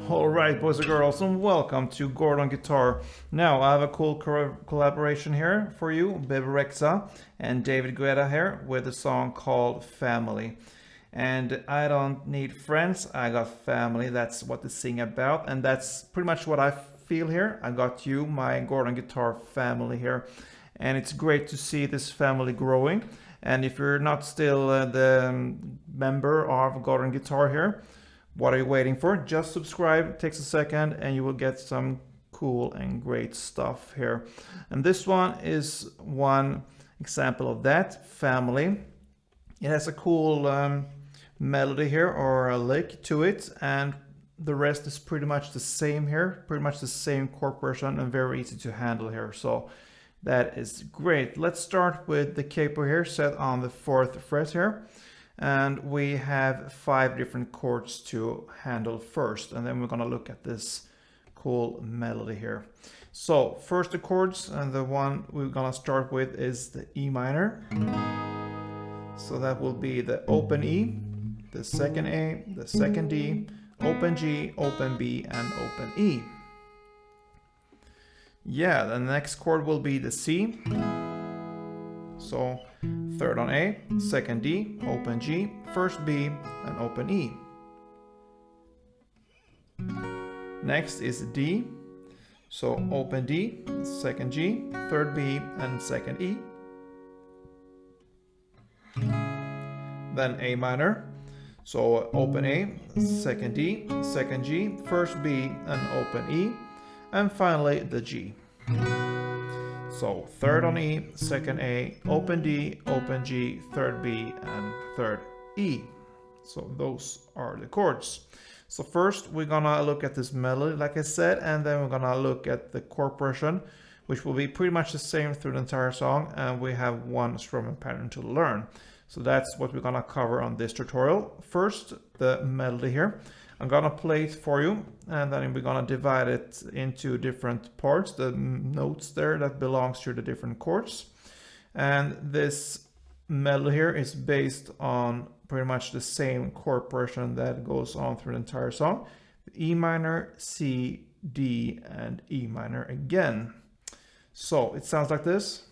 Alright, boys and girls, and welcome to Gordon Guitar. Now, I have a cool collaboration here for you, BEBE REXHA and David Guetta here with a song called Family. And I don't need friends, I got family. That's what they sing about, and that's pretty much what I feel here. I got you, my Gordon Guitar family here, and it's great to see this family growing. And if you're not still the member of Gordon Guitar here, what are you waiting for? Just subscribe, it takes a second, and you will get some cool and great stuff here. And this one is one example of that, Family. It has a cool melody here, or a lick to it, and the rest is pretty much the same here, pretty much the same chord progression, and very easy to handle here. So that is great. Let's start with the capo here, set on the 4th fret here. And we have 5 different chords to handle first, and then we're gonna look at this cool melody here. So first the chords, and the one we're gonna start with is the E minor. So that will be the open E, the second A, the second D, open G, open B, and open E. Yeah, the next chord will be the C. So 3rd on A, 2nd D, open G, 1st B, and open E. Next is D. So open D, 2nd G, 3rd B, and 2nd E. Then A minor. So open A, 2nd D, 2nd G, 1st B, and open E. And finally the G. So 3rd on E, 2nd A, open D, open G, 3rd B, and 3rd E. So those are the chords. So first we're gonna look at this melody, like I said, and then we're gonna look at the chord progression, which will be pretty much the same through the entire song, and we have one strumming pattern to learn. So that's what we're gonna cover on this tutorial. First, the melody here. I'm gonna play it for you, and then we're gonna divide it into different parts, the notes there that belongs to the different chords. And this melody here is based on pretty much the same chord progression that goes on through the entire song. E minor, C, D, and E minor again. So it sounds like this.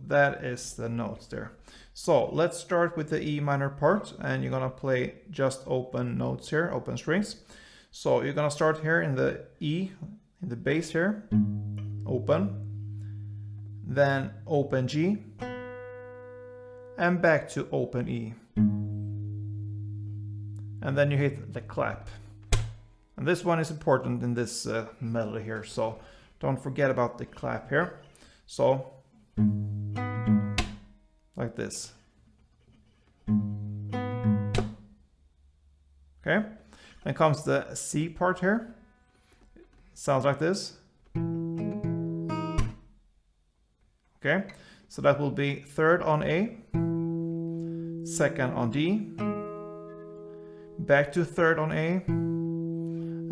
That is the notes there. So let's start with the E minor part, and you're gonna play just open notes here, open strings. So you're gonna start here in the E, in the bass here, open, then open G, and back to open E. And then you hit the clap. And this one is important in this melody here, so don't forget about the clap here. So like this. Okay, then comes the C part here. Sounds like this. Okay, so that will be 3rd on A, 2nd on D, back to 3rd on A,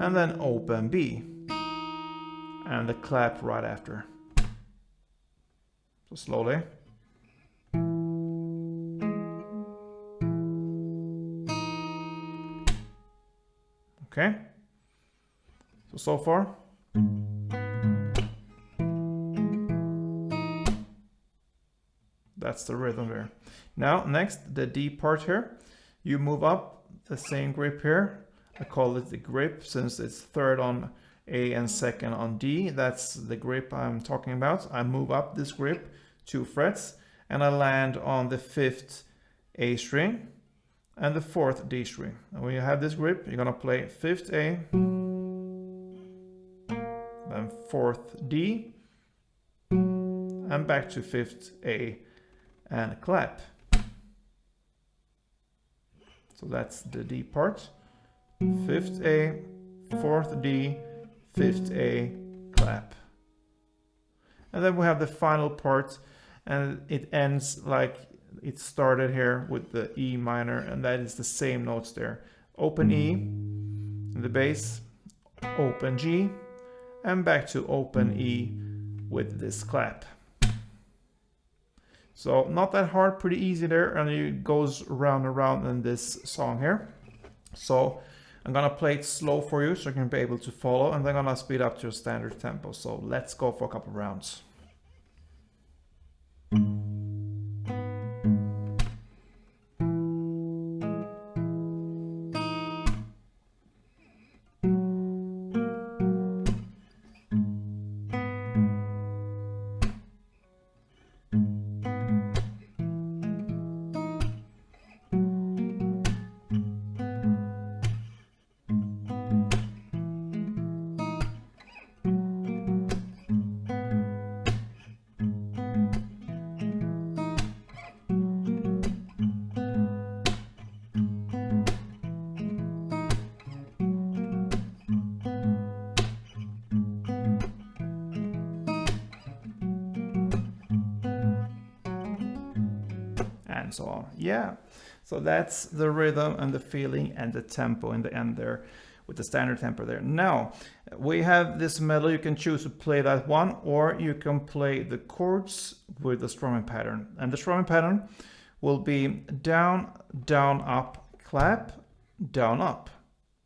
and then open B, and the clap right after. So slowly. Okay, so far. That's the rhythm there. Now, next, the D part here. You move up the same grip here. I call it the grip since it's 3rd on A and 2nd on D. That's the grip I'm talking about. I move up this grip 2 frets, and I land on the 5th A string and the 4th D string. And when you have this grip, you're gonna play 5th A, then 4th D, and back to 5th A and clap. So that's the D part. 5th A, 4th D, 5th A, clap. And then we have the final part, and it ends like it started here with the E minor, and that is the same notes there. Open E in the bass, open G, and back to open E with this clap. So not that hard, pretty easy there, and it goes round and round in this song here. So I'm gonna play it slow for you so you can be able to follow, and then I'm gonna speed up to a standard tempo. So let's go for a couple rounds. And so on. Yeah, so that's the rhythm and the feeling and the tempo in the end there with the standard tempo there. Now we have this melody. You can choose to play that one, or you can play the chords with the strumming pattern, and the strumming pattern will be down, down, up, clap, down, up.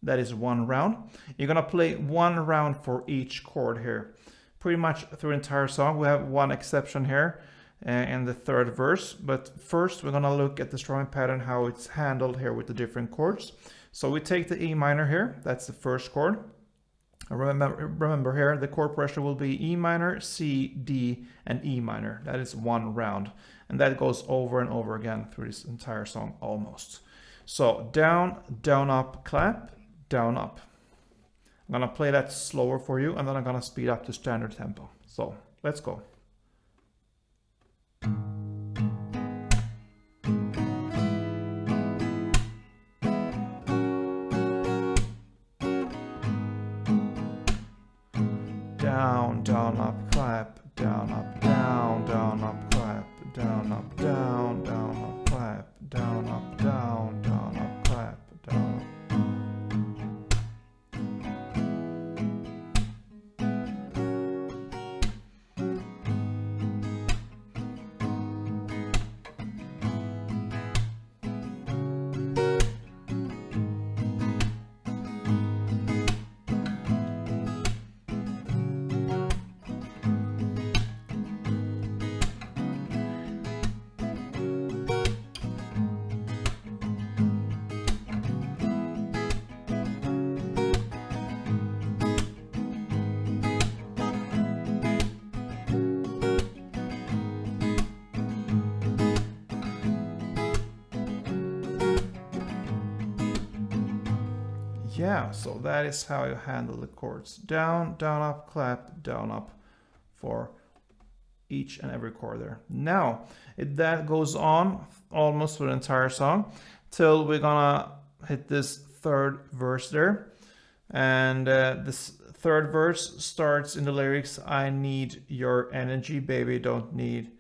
That is one round. You're gonna play one round for each chord here pretty much through the entire song. We have one exception here in the third verse, but first we're gonna look at the strumming pattern, how it's handled here with the different chords. So we take the E minor here, that's the first chord. Remember here, the chord pressure will be E minor, C, D, and E minor. That is one round, and that goes over and over again through this entire song almost. So down, down, up, clap, down, up. I'm gonna play that slower for you, and then I'm gonna speed up to standard tempo. So let's go. Down, down, up, clap, down, up, down, down, up, clap, down, up, down, down, up, clap, down, up, down, down, up, clap, down, up. Yeah, so that is how you handle the chords. Down, down, up, clap, down, up for each and every chord there. Now, that goes on almost for the entire song till we're gonna hit this third verse there. And this third verse starts in the lyrics, I need your energy, baby, don't need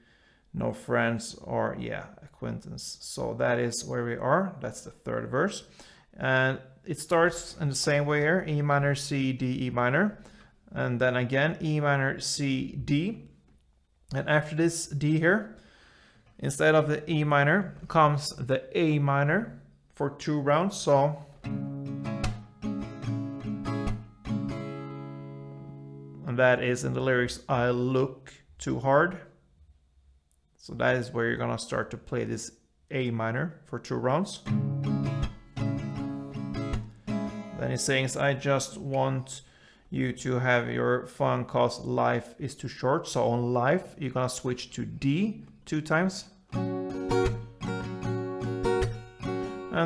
no friends or, yeah, acquaintance. So that is where we are. That's the third verse. And it starts in the same way here, E minor, C, D, E minor, and then again E minor, C, D, and after this D here, instead of the E minor comes the A minor for 2 rounds. So and that is in the lyrics, I look too hard. So that is where you're gonna start to play this A minor for 2 rounds. Then he's saying, I just want you to have your fun cause life is too short. So on life, you're gonna switch to D 2 times. And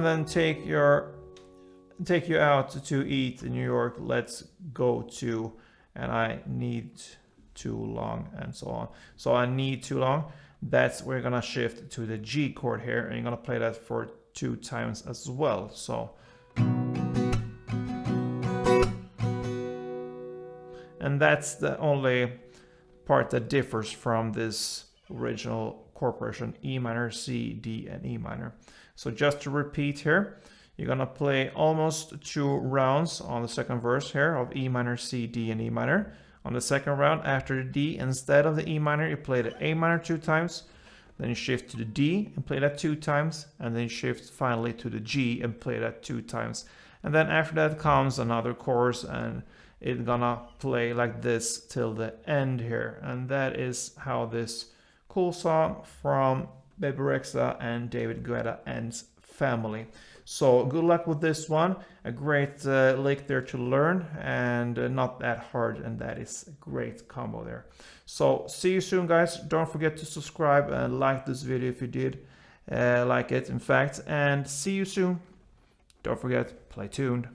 then take you out to eat in New York. Let's go to, and I need too long, and so on. So I need too long. That's where you're gonna shift to the G chord here, and you're gonna play that for 2 times as well. So. And that's the only part that differs from this original chord progression, E minor, C, D, and E minor. So just to repeat here, you're gonna play almost 2 rounds on the second verse here of E minor, C, D, and E minor. On the second round, after the D, instead of the E minor, you play the A minor 2 times. then you shift to the D and play that 2 times, and then you shift finally to the G and play that 2 times. And then after that comes another chorus, and it's gonna play like this till the end here. And that is how this cool song from BEBE REXHA and David Guetta ends, Family. So good luck with this one. A great lick there to learn, and not that hard, and that is a great combo there. So see you soon, guys. Don't forget to subscribe and like this video if you did like it, in fact, and see you soon. Don't forget, play tuned.